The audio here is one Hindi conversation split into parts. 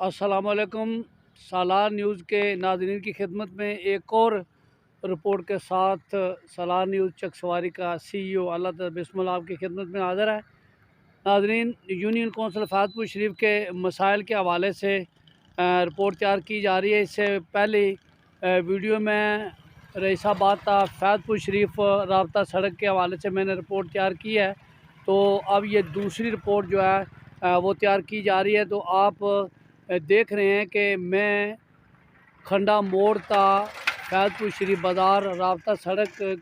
अस्सलामुअलैकुम। सालार न्यूज़ के नाज़रीन की खिदमत में एक और रिपोर्ट के साथ सालार न्यूज़ चकसवारी का CEO अल्लाह बिस्मिल आपकी खिदमत में हाज़िर है। नाज़रीन, यूनियन कौंसिल फैज़पुर शरीफ के मसाइल के हवाले से रिपोर्ट तैयार की जा रही है। इससे पहले वीडियो में रईसाबाद था फैज़पुर शरीफ राब्ता सड़क के हवाले से मैंने रिपोर्ट तैयार की है। तो अब ये दूसरी रिपोर्ट जो है वो तैयार की जा रही है। तो आप देख रहे हैं कि मैं खंडा मोड़ ता फैज़पुर शरीफ बाज़ार राब्ता सड़क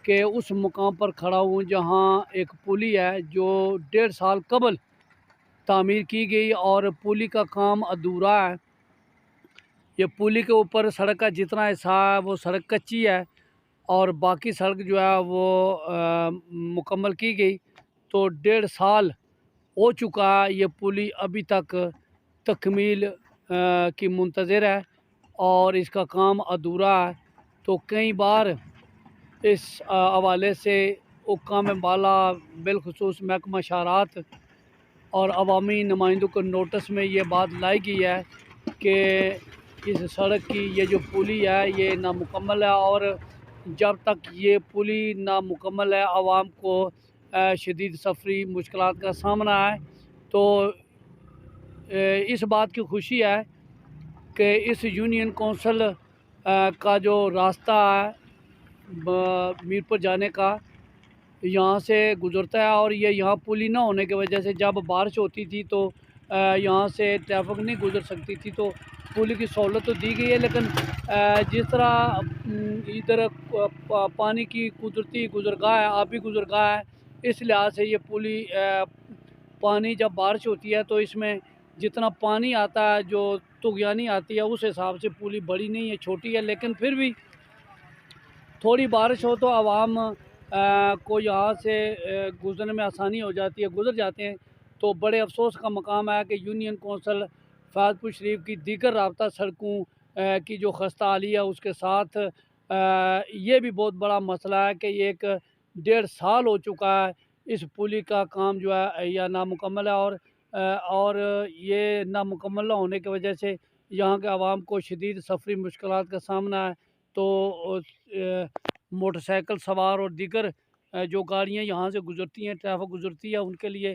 के उस मुकाम पर खड़ा हूँ जहाँ एक पुली है जो 1.5 साल कबल तामीर की गई और पुली का काम अधूरा है। ये पुली के ऊपर सड़क का जितना हिस्सा है वो सड़क कच्ची है और बाकी सड़क जो है वो मुकम्मल की गई। तो 1.5 साल हो चुका है, ये पुली अभी तक तकमील की मुंतज़र है और इसका काम अधूरा है। तो कई बार इस हवाले से हुक्काम बाला बिलखुसूस महकमा शाहरात और अवामी नुमाइंदों को नोटिस में ये बात लाई गई है कि इस सड़क की ये जो पुली है ये नामुकम्मल है और जब तक ये पुली नामुकम्मल है आवाम को शदीद सफरी मुश्किलात का सामना है। तो इस बात की खुशी है कि इस यूनियन कौंसिल का जो रास्ता है मीरपुर जाने का यहाँ से गुज़रता है और ये यहाँ पुली ना होने की वजह से जब बारिश होती थी तो यहाँ से ट्रैफिक नहीं गुज़र सकती थी। तो पुली की सहूलत तो दी गई है, लेकिन जिस तरह इधर पानी की कुदरती गुज़रगाह है, आबी गुज़रगाह है, इस लिहाज से ये पुली पानी जब बारिश होती है तो इसमें जितना पानी आता है जो तुगयानी आती है उस हिसाब से पुली बड़ी नहीं है, छोटी है। लेकिन फिर भी थोड़ी बारिश हो तो आवाम को यहाँ से गुज़रने में आसानी हो जाती है, गुज़र जाते हैं। तो बड़े अफसोस का मकाम है कि यूनियन कौंसिल फैज़पुर शरीफ की दीगर राब्ता सड़कों की जो खस्ता हाली है उसके साथ ये भी बहुत बड़ा मसला है कि ये एक 1.5 साल हो चुका है इस पुली का काम जो है या नामुकम्मल है और ये नामुकम्मल होने की वजह से यहाँ के आवाम को शदीद सफरी मुश्किलात का सामना है। तो मोटरसाइकिल सवार और दीगर जो गाड़ियाँ यहाँ से गुज़रती हैं, ट्रैफ़िक गुज़रती है, उनके लिए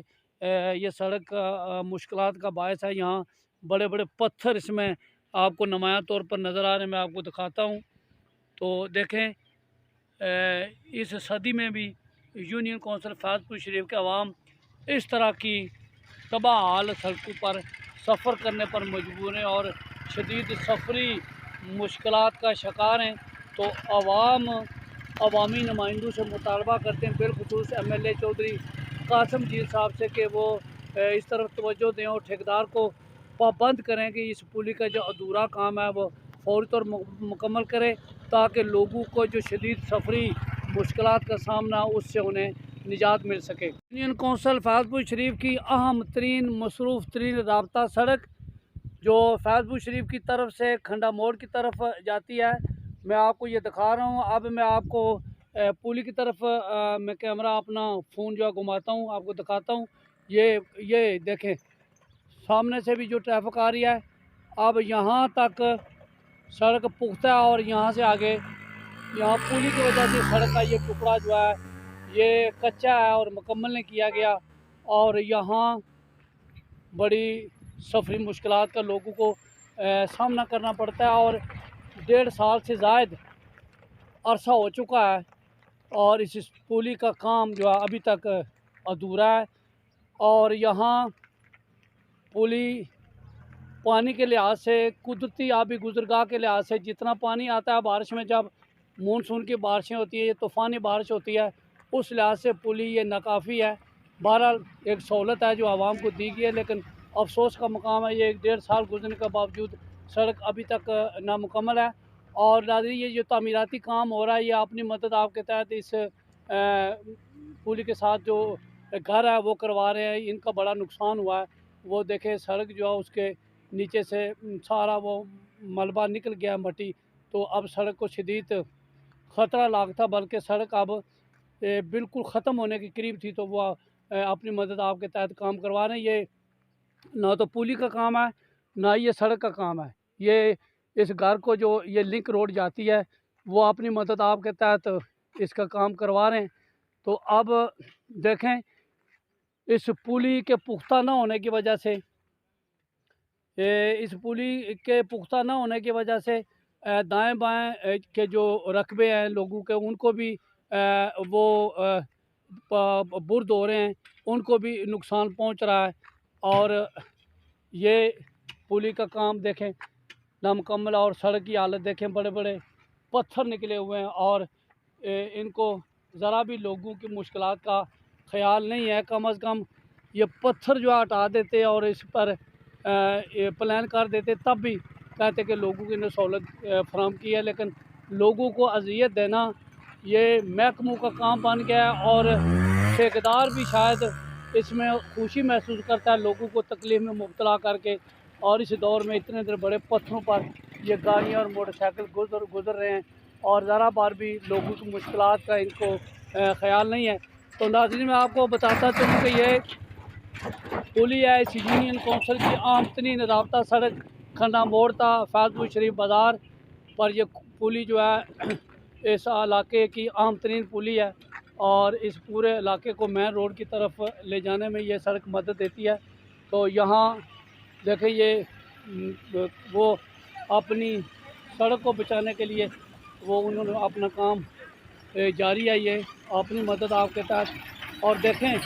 ये सड़क मुश्किलात का बायस है। यहाँ बड़े-बड़े पत्थर इसमें आपको नुमायाँ तौर पर नज़र आ रहे हैं, मैं आपको दिखाता हूँ। तो देखें, इस सदी में भी यूनियन कौंसिल फैज़पुर शरीफ के अवाम इस तरह की तबाह हाल सड़कों पर सफ़र करने पर मजबूर हैं और शदीद सफरी मुश्किलात का शिकार हैं। तो अवामी नुमाइंदों से मुतालबा करते हैं, बिलखुसूस MLA चौधरी कासिम जील साहब से, कि वो इस तरफ तवज्जो दें और ठेकेदार को पाबंद करें कि इस पुली का जो अधूरा काम है वो फ़ौरी तौर मुकम्मल करें ताकि लोगों को जो शदीद सफरी मुश्किलात का सामना उससे उन्हें निजात मिल सके। यूनियन कौंसिल फैज़पुर शरीफ की अहम तरीन मसरूफ़ तरीन राब्ता सड़क जो फैज़पुर शरीफ की तरफ से खंडा मोड़ की तरफ जाती है, मैं आपको ये दिखा रहा हूँ। अब मैं आपको पुली की तरफ मैं कैमरा अपना फ़ोन जो है घुमाता हूँ, आपको दिखाता हूँ। ये देखें, सामने से भी जो ट्रैफिक आ रही है, अब यहाँ तक सड़क पुख्ता है और यहाँ से आगे यहाँ पुली की वजह से सड़क का ये टुकड़ा जो है ये कच्चा है और मुकम्मल नहीं किया गया और यहाँ बड़ी सफरी मुश्किलात का लोगों को सामना करना पड़ता है और 1.5 साल से ज़ायद अरसा हो चुका है और इस पुली का काम जो है अभी तक अधूरा है। और यहाँ पुली पानी के लिहाज से, कुदरती आबी गुज़रगाह के लिहाज से जितना पानी आता है बारिश में, जब मानसून की बारिशें होती है, ये तूफ़ानी बारिश होती है, उस लिहाज से पुली ये नाकाफ़ी है। बहरहाल एक सहूलत है जो आवाम को दी गई है, लेकिन अफसोस का मकाम है ये 1.5 साल गुजरने के बावजूद सड़क अभी तक नामुकम्मल है। और नाज़रीन, ये जो तामीराती काम हो रहा है ये अपनी मदद आपके तहत इस पुली के साथ जो घर है वो करवा रहे हैं। इनका बड़ा नुकसान हुआ है, वो देखें सड़क जो है उसके नीचे से सारा वो मलबा निकल गया, मट्टी। तो अब सड़क को शदीद ख़तरा लाक था, बल्कि सड़क अब बिल्कुल ख़त्म होने के करीब थी। तो वह अपनी मदद आपके तहत काम करवा रहे हैं। ये ना तो पुली का काम है ना ये सड़क का काम है। ये इस घर को जो ये लिंक रोड जाती है, वो अपनी मदद आपके तहत इसका काम करवा रहे हैं। तो अब देखें, इस पुली के पुख्ता ना होने की वजह से इस पुली के पुख्ता ना होने की वजह से दाएं बाएं के जो रकबे हैं लोगों के, उनको भी वो बुर्द हो रहे हैं, उनको भी नुकसान पहुंच रहा है। और ये पुली का काम देखें नामुकम्मल, और सड़क की हालत देखें, बड़े बड़े पत्थर निकले हुए हैं और इनको ज़रा भी लोगों की मुश्किलात का ख्याल नहीं है। कम अज़ कम ये पत्थर जो हटा देते और इस पर ये प्लान कर देते, तब भी कहते कि लोगों की ने सहूलत फराहम की है। लेकिन लोगों को अजियत देना ये महकमों का काम बन गया है, और ठेकेदार भी शायद इसमें खुशी महसूस करता है लोगों को तकलीफ़ में मुब्तला करके। और इस दौर में इतने बड़े पत्थरों पर ये गाड़ियाँ और मोटरसाइकिल गुज़र रहे हैं, और ज़रा बार भी लोगों की मुश्किलात का इनको ख़याल नहीं है। तो नाज़रीन, मैं आपको बताता चलूँ कि ये पुली है इस यूनियन कौंसिल की आम तरीन राब्ता सड़क खन्ना मोड़ था फैज़पुर शरीफ बाज़ार पर। ये पुली जो है इस इलाके की आम तरीन पुली है, और इस पूरे इलाके को मेन रोड की तरफ ले जाने में ये सड़क मदद देती है। तो यहाँ देखें, ये वो अपनी सड़क को बचाने के लिए वो उन्होंने अपना काम जारी है, ये अपनी मदद आपके तहत। और देखें,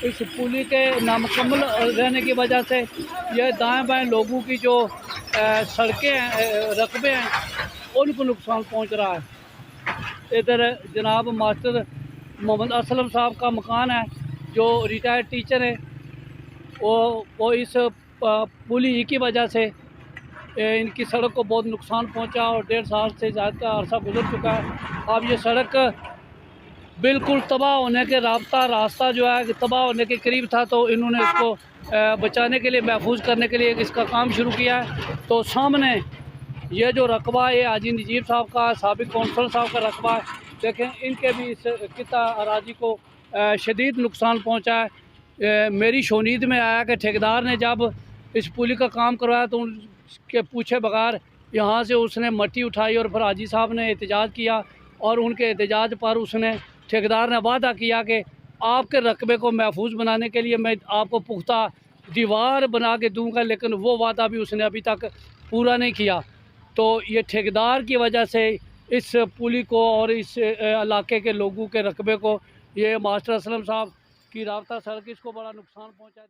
इस पुली के नामुकम्मल रहने की वजह से ये दाएं बाएं लोगों की जो सड़कें हैं, रकबे हैं, उनको नुकसान पहुंच रहा है। इधर जनाब मास्टर मोहम्मद असलम साहब का मकान है, जो रिटायर्ड टीचर है, वो इस पुली की वजह से इनकी सड़क को बहुत नुकसान पहुंचा, और 1.5 साल से ज़्यादा का अर्सा गुजर चुका है। अब ये सड़क बिल्कुल तबाह होने के रास्ता जो है तबाह होने के करीब था, तो इन्होंने इसको बचाने के लिए, महफूज करने के लिए इसका काम शुरू किया है। तो सामने ये जो रकबा है, ये हाजी नजीब साहब का, साबिक कौंसल साहब का रकबा है। देखें, इनके भी इस किता अराजी को शदीद नुकसान पहुँचा है। मेरी शोनीद में आया कि ठेकेदार ने जब इस पुली का काम करवाया तो उनके पूछे बगैर यहाँ से उसने मट्टी उठाई, और फिर हाजी साहब ने एहतजाज किया, और उनके एहतजाज पर उसने ठेकेदार ने वादा किया कि आपके रकबे को महफूज बनाने के लिए मैं आपको पुख्ता दीवार बना के दूंगा, लेकिन वो वादा भी उसने अभी तक पूरा नहीं किया। तो ये ठेकेदार की वजह से इस पुली को और इस इलाके के लोगों के रकबे को, ये मास्टर असलम साहब की राब्ता सड़क, इसको बड़ा नुकसान पहुँचा है।